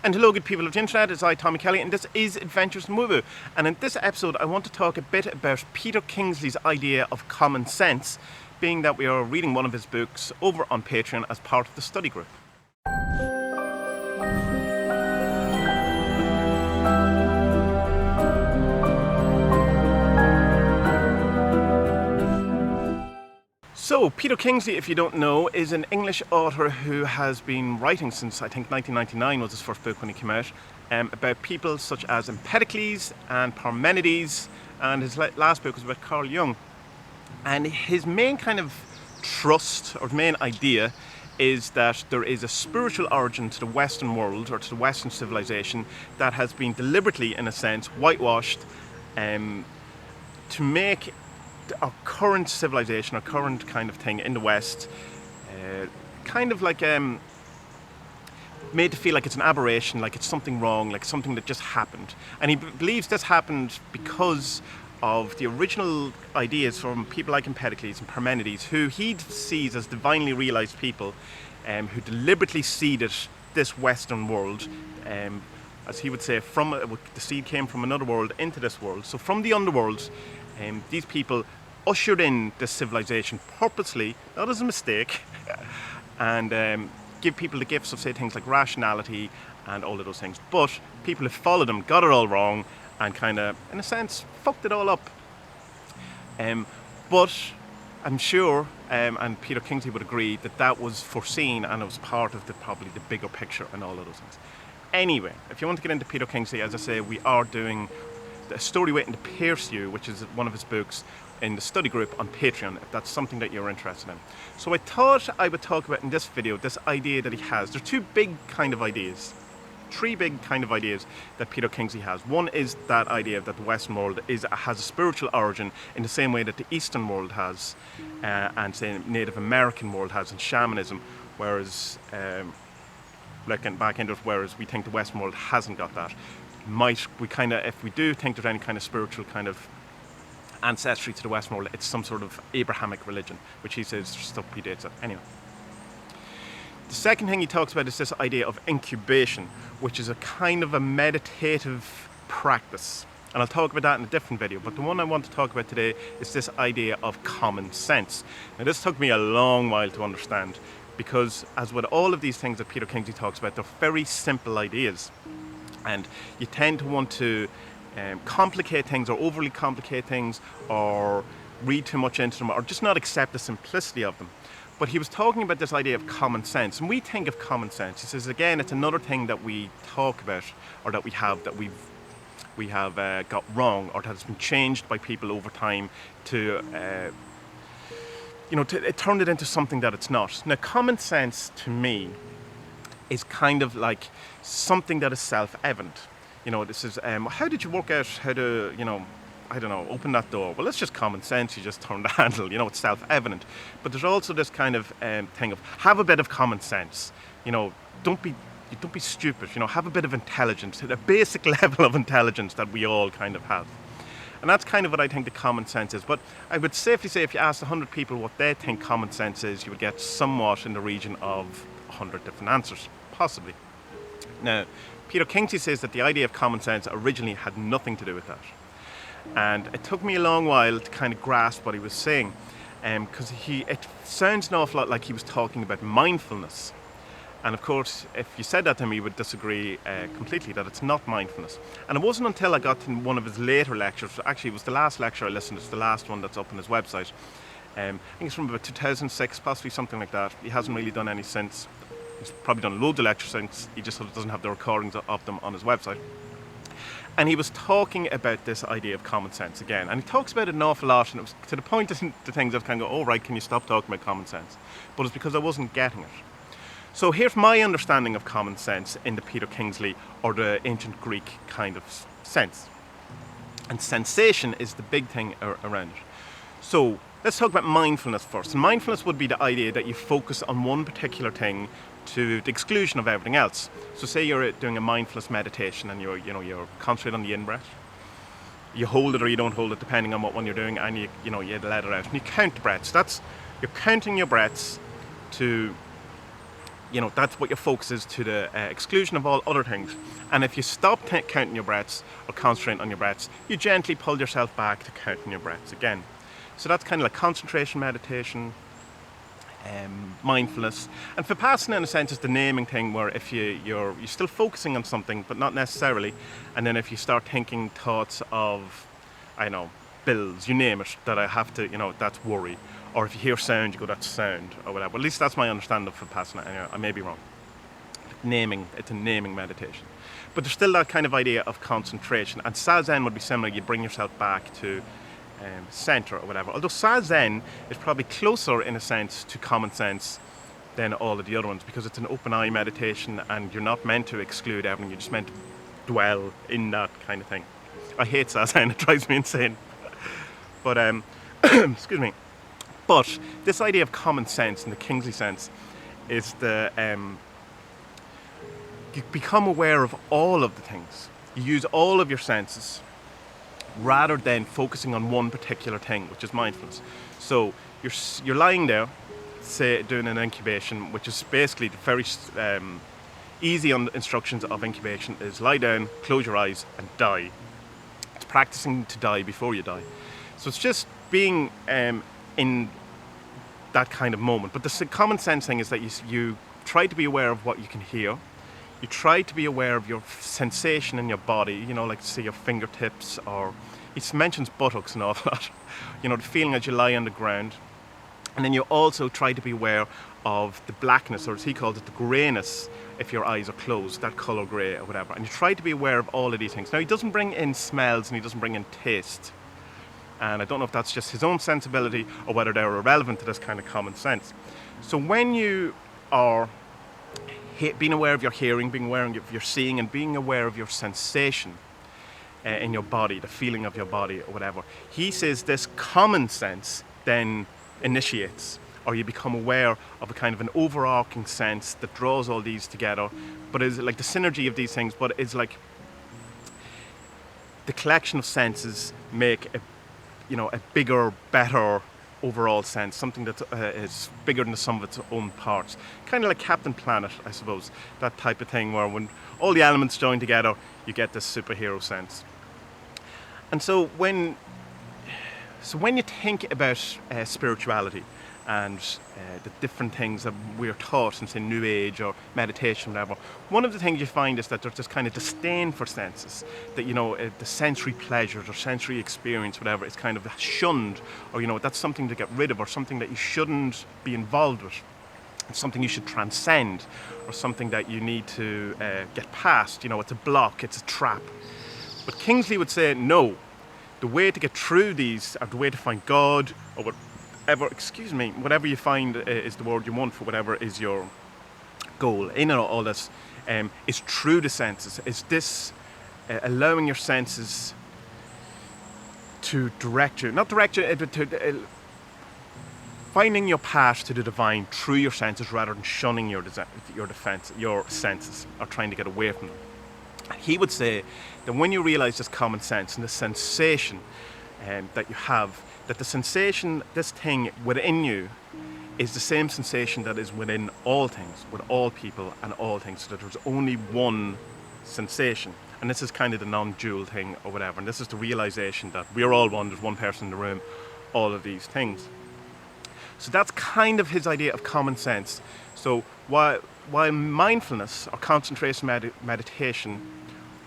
And hello good people of the internet, it's I, Tommy Kelly, and this is Adventures in Woo. And in this episode I want to talk a bit about Peter Kinglsey's idea of common sense, being that we are reading one of his books over on Patreon as part of the study group. So, Peter Kinglsey, if you don't know, is an English author who has been writing since, I think, 1999 was his first book when he came out, about people such as Empedocles and Parmenides, and his last book was about Carl Jung. And his main kind of thrust, or main idea, is that there is a spiritual origin to the Western world, or to the Western civilization, that has been deliberately, in a sense, whitewashed to make our current civilization, our current kind of thing in the West, kind of like made to feel like it's an aberration, like it's something wrong, like something that just happened. And he believes this happened because of the original ideas from people like Empedocles and Parmenides, who he sees as divinely realized people, who deliberately seeded this Western world, as he would say, the seed came from another world into this world. So from the underworld, these people ushered in this civilization purposely, not as a mistake, and give people the gifts of, say, things like rationality and all of those things. But people who followed them got it all wrong and kind of, in a sense, fucked it all up. But I'm sure, and Peter Kinglsey would agree, that that was foreseen and it was part of probably the bigger picture and all of those things. Anyway, if you want to get into Peter Kinglsey, as I say, we are doing A Story Waiting to Pierce You, which is one of his books, in the study group on Patreon, if that's something that you're interested in. So I thought I would talk about in this video this idea that he has. There's three big kind of ideas that Peter Kinglsey has. One is that idea that the Western world has a spiritual origin in the same way that the Eastern world has, and say Native American world has in shamanism, whereas whereas we think the Western world hasn't got that. If we do think there's any kind of spiritual kind of ancestry to the Western world, it's some sort of Abrahamic religion, which he says stuff predates it. Anyway. The second thing he talks about is this idea of incubation, which is a kind of a meditative practice. And I'll talk about that in a different video, but the one I want to talk about today is this idea of common sense. Now this took me a long while to understand, because as with all of these things that Peter Kinglsey talks about, they're very simple ideas. And you tend to want to complicate things or overly complicate things or read too much into them or just not accept the simplicity of them. But he was talking about this idea of common sense, and we think of common sense. He says, again, it's another thing that we talk about, or that we have got wrong, or that has been changed by people over time to it turned it into something that it's not. Now, common sense to me is kind of like something that is self-evident. This is, how did you work out how to, open that door? Well, it's just common sense. You just turn the handle. It's self-evident. But there's also this kind of thing of have a bit of common sense. Don't be stupid. Have a bit of intelligence, a basic level of intelligence that we all kind of have. And that's kind of what I think the common sense is. But I would safely say if you asked 100 people what they think common sense is, you would get somewhat in the region of 100 different answers, possibly. Now, Peter Kinglsey says that the idea of common sense originally had nothing to do with that. And it took me a long while to kind of grasp what he was saying, because it sounds an awful lot like he was talking about mindfulness. And of course, if you said that to him, he would disagree completely, that it's not mindfulness. And it wasn't until I got to one of his later lectures, actually it was the last lecture I listened to, it's the last one that's up on his website. I think it's from about 2006, possibly something like that. He hasn't really done any since. He's probably done loads of lectures since, he just doesn't have the recordings of them on his website. And he was talking about this idea of common sense again. And he talks about it an awful lot, and it was to the point that the things I've kind of go, oh right, can you stop talking about common sense? But it's because I wasn't getting it. So here's my understanding of common sense in the Peter Kinglsey or the ancient Greek kind of sense. And sensation is the big thing around it. So let's talk about mindfulness first. And mindfulness would be the idea that you focus on one particular thing to the exclusion of everything else. So say you're doing a mindfulness meditation and you're concentrating on the in-breath. You hold it or you don't hold it depending on what one you're doing, and you let it out. And you count the breaths. You're counting your breaths to you know, that's what your focus is to the exclusion of all other things. And if you stop counting your breaths or concentrating on your breaths, you gently pull yourself back to counting your breaths again. So that's kind of like concentration meditation, mindfulness. And Vipassana, in a sense, is the naming thing, where if you're still focusing on something, but not necessarily, and then if you start thinking thoughts of, I don't know, bills, you name it, that I have to, you know, that's worry. Or if you hear sound, you go, that's sound, or whatever. At least that's my understanding of Vipassana. Anyway, I may be wrong. Naming, it's a naming meditation. But there's still that kind of idea of concentration. And Zazen would be similar. You bring yourself back to center or whatever. Although Zazen is probably closer, in a sense, to common sense than all of the other ones, because it's an open eye meditation and you're not meant to exclude everything. You're just meant to dwell in that kind of thing. I hate Zazen. It drives me insane. But, excuse me. But this idea of common sense, in the Kingsley sense, is the you become aware of all of the things. You use all of your senses rather than focusing on one particular thing, which is mindfulness. So you're lying there, say, doing an incubation, which is basically the very easy instructions of incubation is lie down, close your eyes, and die. It's practicing to die before you die. So it's just being in that kind of moment. But the common sense thing is that you try to be aware of what you can hear. You try to be aware of your sensation in your body, you know, like say your fingertips, or it mentions buttocks and all that, you know, the feeling as you lie on the ground. And then you also try to be aware of the blackness, or as he calls it, the greyness, if your eyes are closed, that colour grey or whatever. And you try to be aware of all of these things. Now, he doesn't bring in smells and he doesn't bring in taste. And I don't know if that's just his own sensibility or whether they're irrelevant to this kind of common sense. So when you are being aware of your hearing, being aware of your seeing, and being aware of your sensation in your body, the feeling of your body or whatever, he says this common sense then initiates, or you become aware of a kind of an overarching sense that draws all these together, but is like the synergy of these things, but it's like the collection of senses make a bigger, better overall sense, something that is bigger than the sum of its own parts. Kind of like Captain Planet, I suppose. That type of thing where when all the elements join together, you get this superhero sense. And so when you think about spirituality and the different things that we're taught since in New Age or meditation, whatever, one of the things you find is that there's this kind of disdain for senses, that, you know, the sensory pleasures or sensory experience, whatever, is kind of shunned, or, you know, that's something to get rid of, or something that you shouldn't be involved with. It's something you should transcend, or something that you need to get past. You know, it's a block, it's a trap. But Kingsley would say, no, the way to get through these, or the way to find God, or whatever you find is the word you want for whatever is your goal in all this, is through the senses. Is this allowing your senses to direct you, finding your path to the divine through your senses rather than shunning your senses, or trying to get away from them. He would say that when you realize this common sense and the sensation that you have, that the sensation, this thing within you, is the same sensation that is within all things, with all people and all things, so that there's only one sensation. And this is kind of the non-dual thing or whatever. And this is the realization that we're all one, there's one person in the room, all of these things. So that's kind of his idea of common sense. So while mindfulness or concentration meditation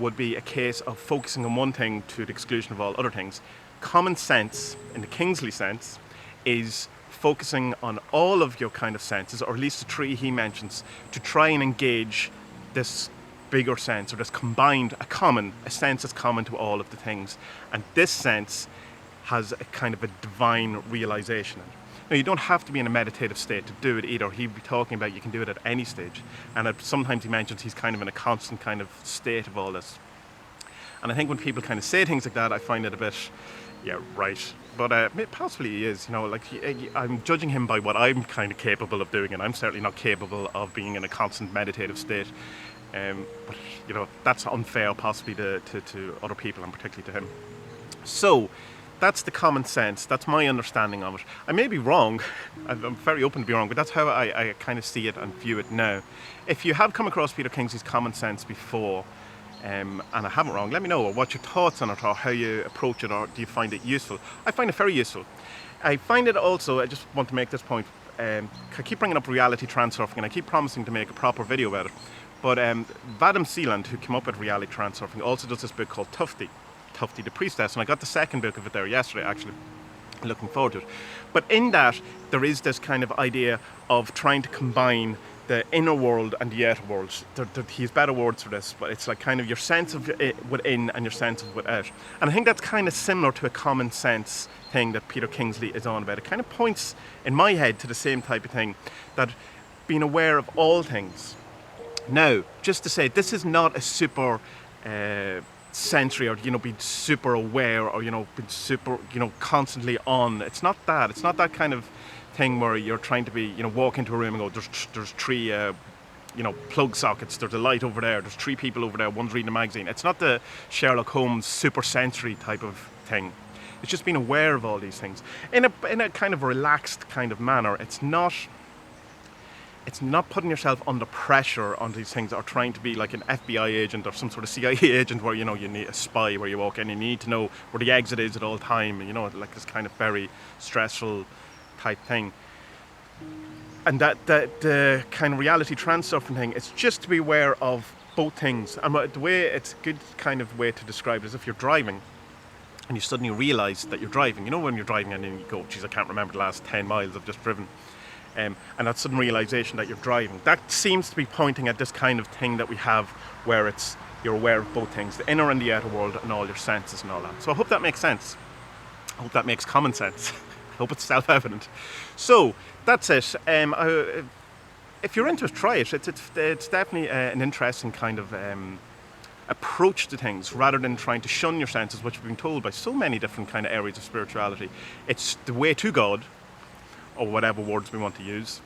would be a case of focusing on one thing to the exclusion of all other things, common sense, in the Kingsley sense, is focusing on all of your kind of senses, or at least the three he mentions, to try and engage this bigger sense, or this combined, a sense that's common to all of the things. And this sense has a kind of a divine realization. Now, you don't have to be in a meditative state to do it either. He'd be talking about you can do it at any stage. And sometimes he mentions he's kind of in a constant kind of state of all this. And I think when people kind of say things like that, I find it a bit, yeah, right. But possibly he is, you know, like I'm judging him by what I'm kind of capable of doing, and I'm certainly not capable of being in a constant meditative state. But, you know, that's unfair possibly to other people, and particularly to him. So that's the common sense. That's my understanding of it. I may be wrong. I'm very open to be wrong, but that's how I kind of see it and view it now. If you have come across Peter Kinglsey's common sense before, and I haven't wrong, let me know what your thoughts on it or how you approach it, or do you find it useful? I find it very useful. I find it also, I just want to make this point, I keep bringing up reality transurfing and I keep promising to make a proper video about it. But Vadim Sealand, who came up with reality transurfing, also does this book called Tufty the Priestess, and I got the second book of it there yesterday, actually. Looking forward to it. But in that, there is this kind of idea of trying to combine the inner world and the outer world. He has better words for this, but it's like kind of your sense of it within and your sense of without. And I think that's kind of similar to a common sense thing that Peter Kinglsey is on about. It kind of points, in my head, to the same type of thing, that being aware of all things. Now, just to say, this is not a super sensory, or being super aware, or being super constantly on. It's not that. It's not that kind of thing where you're trying to be walk into a room and go, there's three plug sockets, there's a light over there, there's three people over there, one's reading a magazine. It's not the Sherlock Holmes super sensory type of thing. It's just being aware of all these things in a kind of relaxed kind of manner. It's not putting yourself under pressure on these things, or trying to be like an FBI agent or some sort of CIA agent where you need a spy where you walk in, you need to know where the exit is at all time, like this kind of very stressful type thing. And that the kind of reality transurfing thing, it's just to be aware of both things. And the way, it's a good kind of way to describe it is if you're driving and you suddenly realise that you're driving. When you're driving and then you go, geez, I can't remember the last 10 miles I've just driven. And that sudden realisation that you're driving. That seems to be pointing at this kind of thing that we have, where you're aware of both things, the inner and the outer world, and all your senses and all that. So I hope that makes sense. I hope that makes common sense. I hope it's self-evident. So that's it. If you're into it, try it. It's definitely an interesting kind of approach to things, rather than trying to shun your senses, which we've been told by so many different kind of areas of spirituality. It's the way to God, or whatever words we want to use,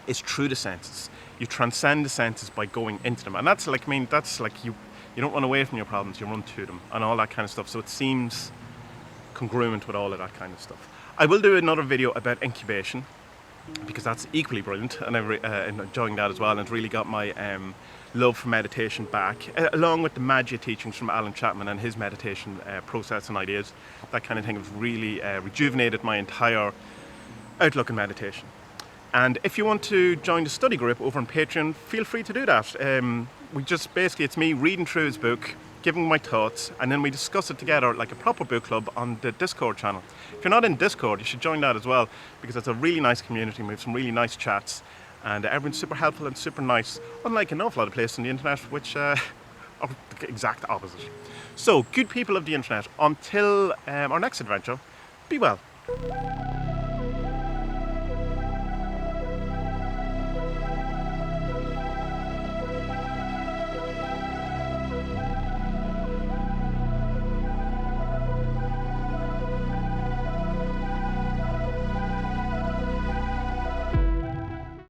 is through the senses. You transcend the senses by going into them. And that's like you don't run away from your problems, you run to them, and all that kind of stuff. So it seems congruent with all of that kind of stuff. I will do another video about incubation, because that's equally brilliant, and I'm enjoying that as well, and it's really got my love for meditation back, along with the Magia teachings from Alan Chapman and his meditation process and ideas. That kind of thing has really rejuvenated my entire outlook on meditation. And if you want to join the study group over on Patreon, feel free to do that. It's me reading through his book, giving my thoughts, and then we discuss it together like a proper book club on the Discord channel. If you're not in Discord, you should join that as well, because it's a really nice community. We have some really nice chats, and everyone's super helpful and super nice, unlike an awful lot of places on the internet, which are the exact opposite. So, good people of the internet, until our next adventure, be well.